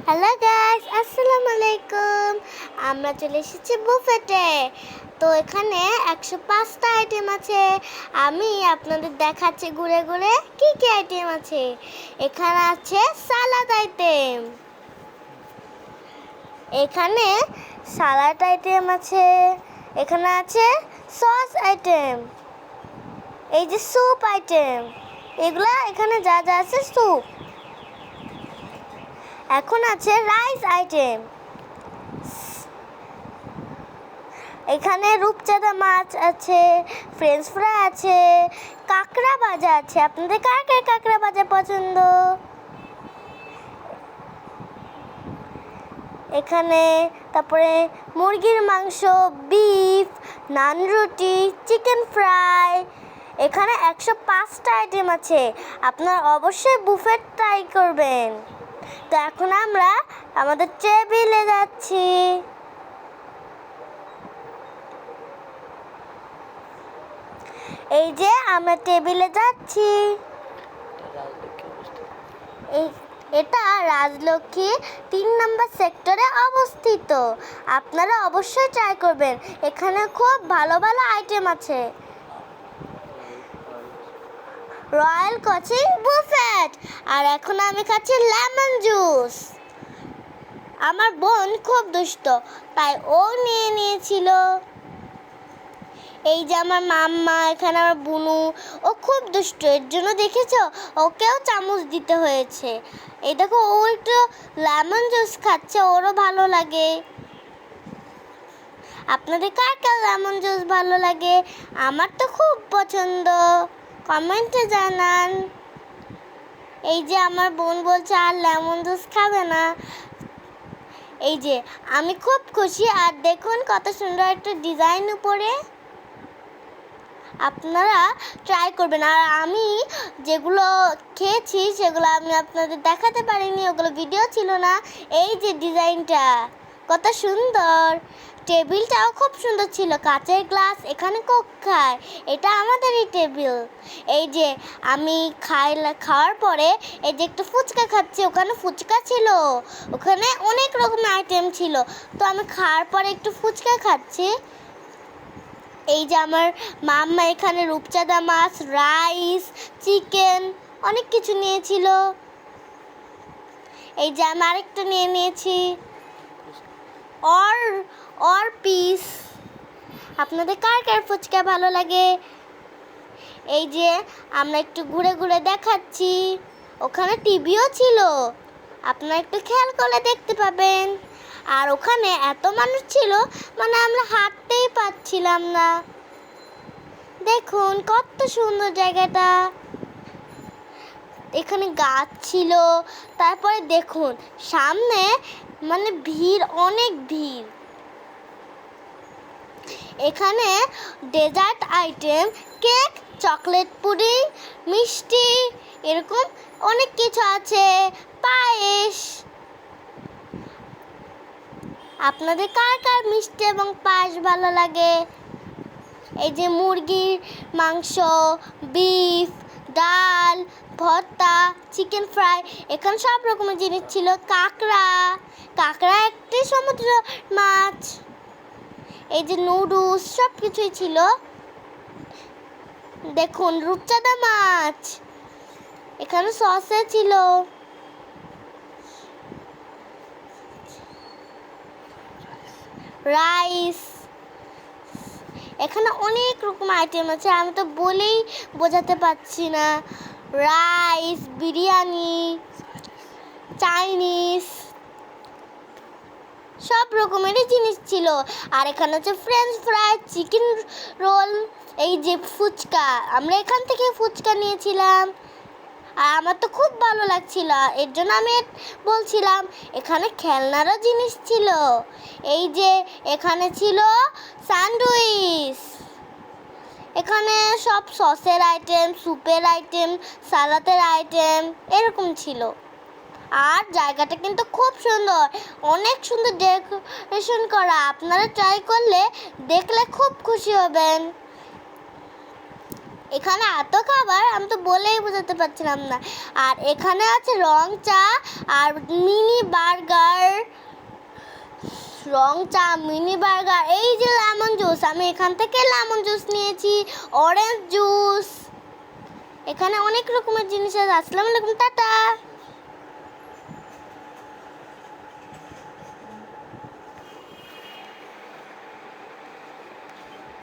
Hello guys, আসসালামু আলাইকুম। আমরা চলে এসেছি বুফেটে। তো এখানে 105টা আইটেম আছে। আমি আপনাদের দেখাচ্ছি ঘুরে ঘুরে কি কি আইটেম আছে। এখানে আছে সালাদ আইটেম, এখানে সালাড আইটেম আছে, এখানে আছে সস আইটেম, এই যে স্যুপ আইটেম, এগুলা এখানে যা যা আছে স্যুপ। এখন আছে রাইস আইটেম, এখানে রূপচাঁদা মাছ আছে, ফ্রেঞ্চ ফ্রাই আছে, কাঁকড়া ভাজা আছে। আপনাদের কার কার কাঁকড়া ভাজা পছন্দ? এখানে তারপরে মুরগির মাংস, বিফ, নান রুটি, চিকেন ফ্রাই। এখানে 105টা আইটেম আছে। আপনারা অবশ্যই বুফেট ট্রাই করবেন। তো এখন আমরা আমাদের টেবিলে যাচ্ছি। এই যে আমরা টেবিলে যাচ্ছি। এটা রাজলক্ষ্মী 3 নম্বর সেক্টরে অবস্থিত। আপনারা অবশ্যই ট্রাই করবেন, এখানে খুব ভালো ভালো আইটেম আছে। Royal coaching buffet. আর এখন আমি খাচ্ছি লেমন জুস। আমার বোন খুব দুষ্ট, তাই ও নিয়েছিল। এই যে আমার মাম্মা, এখানে আমার বুনু, ও খুব দুষ্ট, এর জন্য দেখেছো ওকেও চামচ দিতে হয়েছে। এই দেখো ও একটু লেমন জুস খাচ্ছে, ওরও ভালো লাগে। আপনাদের কার কার লেমন জুস ভালো লাগে? আমার তো খুব পছন্দ, কমেন্টে জানান। এই যে আমার বোন বলছে আর লেমন জুস খাবে না। এই যে আমি খুব খুশি। আর দেখুন কত সুন্দর একটা ডিজাইন উপরে। আপনারা ট্রাই করবেন। আর আমি যেগুলো খেয়েছি সেগুলো আমি আপনাদের দেখাতে পারিনি, ওগুলো ভিডিও ছিল না। এই যে ডিজাইনটা কত সুন্দর, টেবিলটাও খুব সুন্দর ছিল, কাঁচের গ্লাস, এখানে কোক খায়, এটা আমাদেরই টেবিল। এই যে আমি খাওয়ার পরে এই যে একটু ফুচকা খাচ্ছি, ওখানে ফুচকা ছিল, ওখানে অনেক রকমের আইটেম ছিল। তো আমি খাওয়ার পরে একটু ফুচকা খাচ্ছি। এই যে আমার মাম্মা এখানে রূপচাঁদা মাছ, রাইস, চিকেন অনেক কিছু নিয়েছিল। এই যে আমি আরেকটা নিয়েছি অর পিস। আপনাদের কার কার ফুচকা ভালো লাগে? এই যে আমরা একটু ঘুরে ঘুরে দেখাচ্ছি, ওখানে টিভিও ছিল, আপনারা একটু খেয়াল করে দেখতে পাবেন। আর ওখানে এত মানুষ ছিল, মানে আমরা হাঁটতেই পারছিলাম না। দেখুন কত সুন্দর জায়গাটা, এখানে গাছ ছিল। তারপরে দেখুন সামনে মানে ভিড়, অনেক ভিড়। এখানে dessert item, cake, chocolate pudding, মিষ্টি, এরকম অনেক কিছু আছে, পায়েস। আপনাদের কার কার মিষ্টি এবং পায়েস ভালো লাগে? এই যে মুরগির মাংস, বিফ, ডাল, ভর্তা, চিকেন ফ্রাই, এখানে সব রকমের জিনিস ছিল। কাঁকড়া একটি সমুদ্র মাছ, এই যে নুডলস, সব কিছুই ছিল। দেখুন রূপচাঁদা মাছ, এখানে সসে ছিল। রাইস, এখানে অনেক রকম আইটেম আছে, আমি তো বলেই বোঝাতে পারছি না। রাইস, বিরিয়ানি, চাইনিজ, সব রকমেরই জিনিস ছিল। আর এখানে আছে ফ্রেঞ্চ ফ্রাই, চিকেন রোল, এই যে ফুচকা, আমরা এখান থেকে ফুচকা নিয়েছিলাম। আর আমার তো খুব ভালো লাগছিল, এর জন্য আমি বলছিলাম। এখানে খেলনারও জিনিস ছিল। এই যে এখানে ছিল স্যান্ডউইচ, এখানে সব সসের আইটেম, স্যুপের আইটেম, সালাদের আইটেম এরকম ছিল। আর জায়গাটা কিন্তু খুব সুন্দর, অনেক সুন্দর ডেকোরেশন করা। আপনারা ট্রাই করলে দেখলে খুব খুশি হবেন। এখানে এত খাবার আমি তো বলেই বোঝাতে পারছিলাম না। আর এখানে আছে রং চা আর মিনি বার্গার, রং চা, মিনি বার্গার, এই যে লেমন জুস, আমি এখান থেকে লেমন জুস নিয়েছি, অরেঞ্জ জুস। এখানে অনেক রকমের জিনিস আছে। আসসালামু আলাইকুম, টাটা।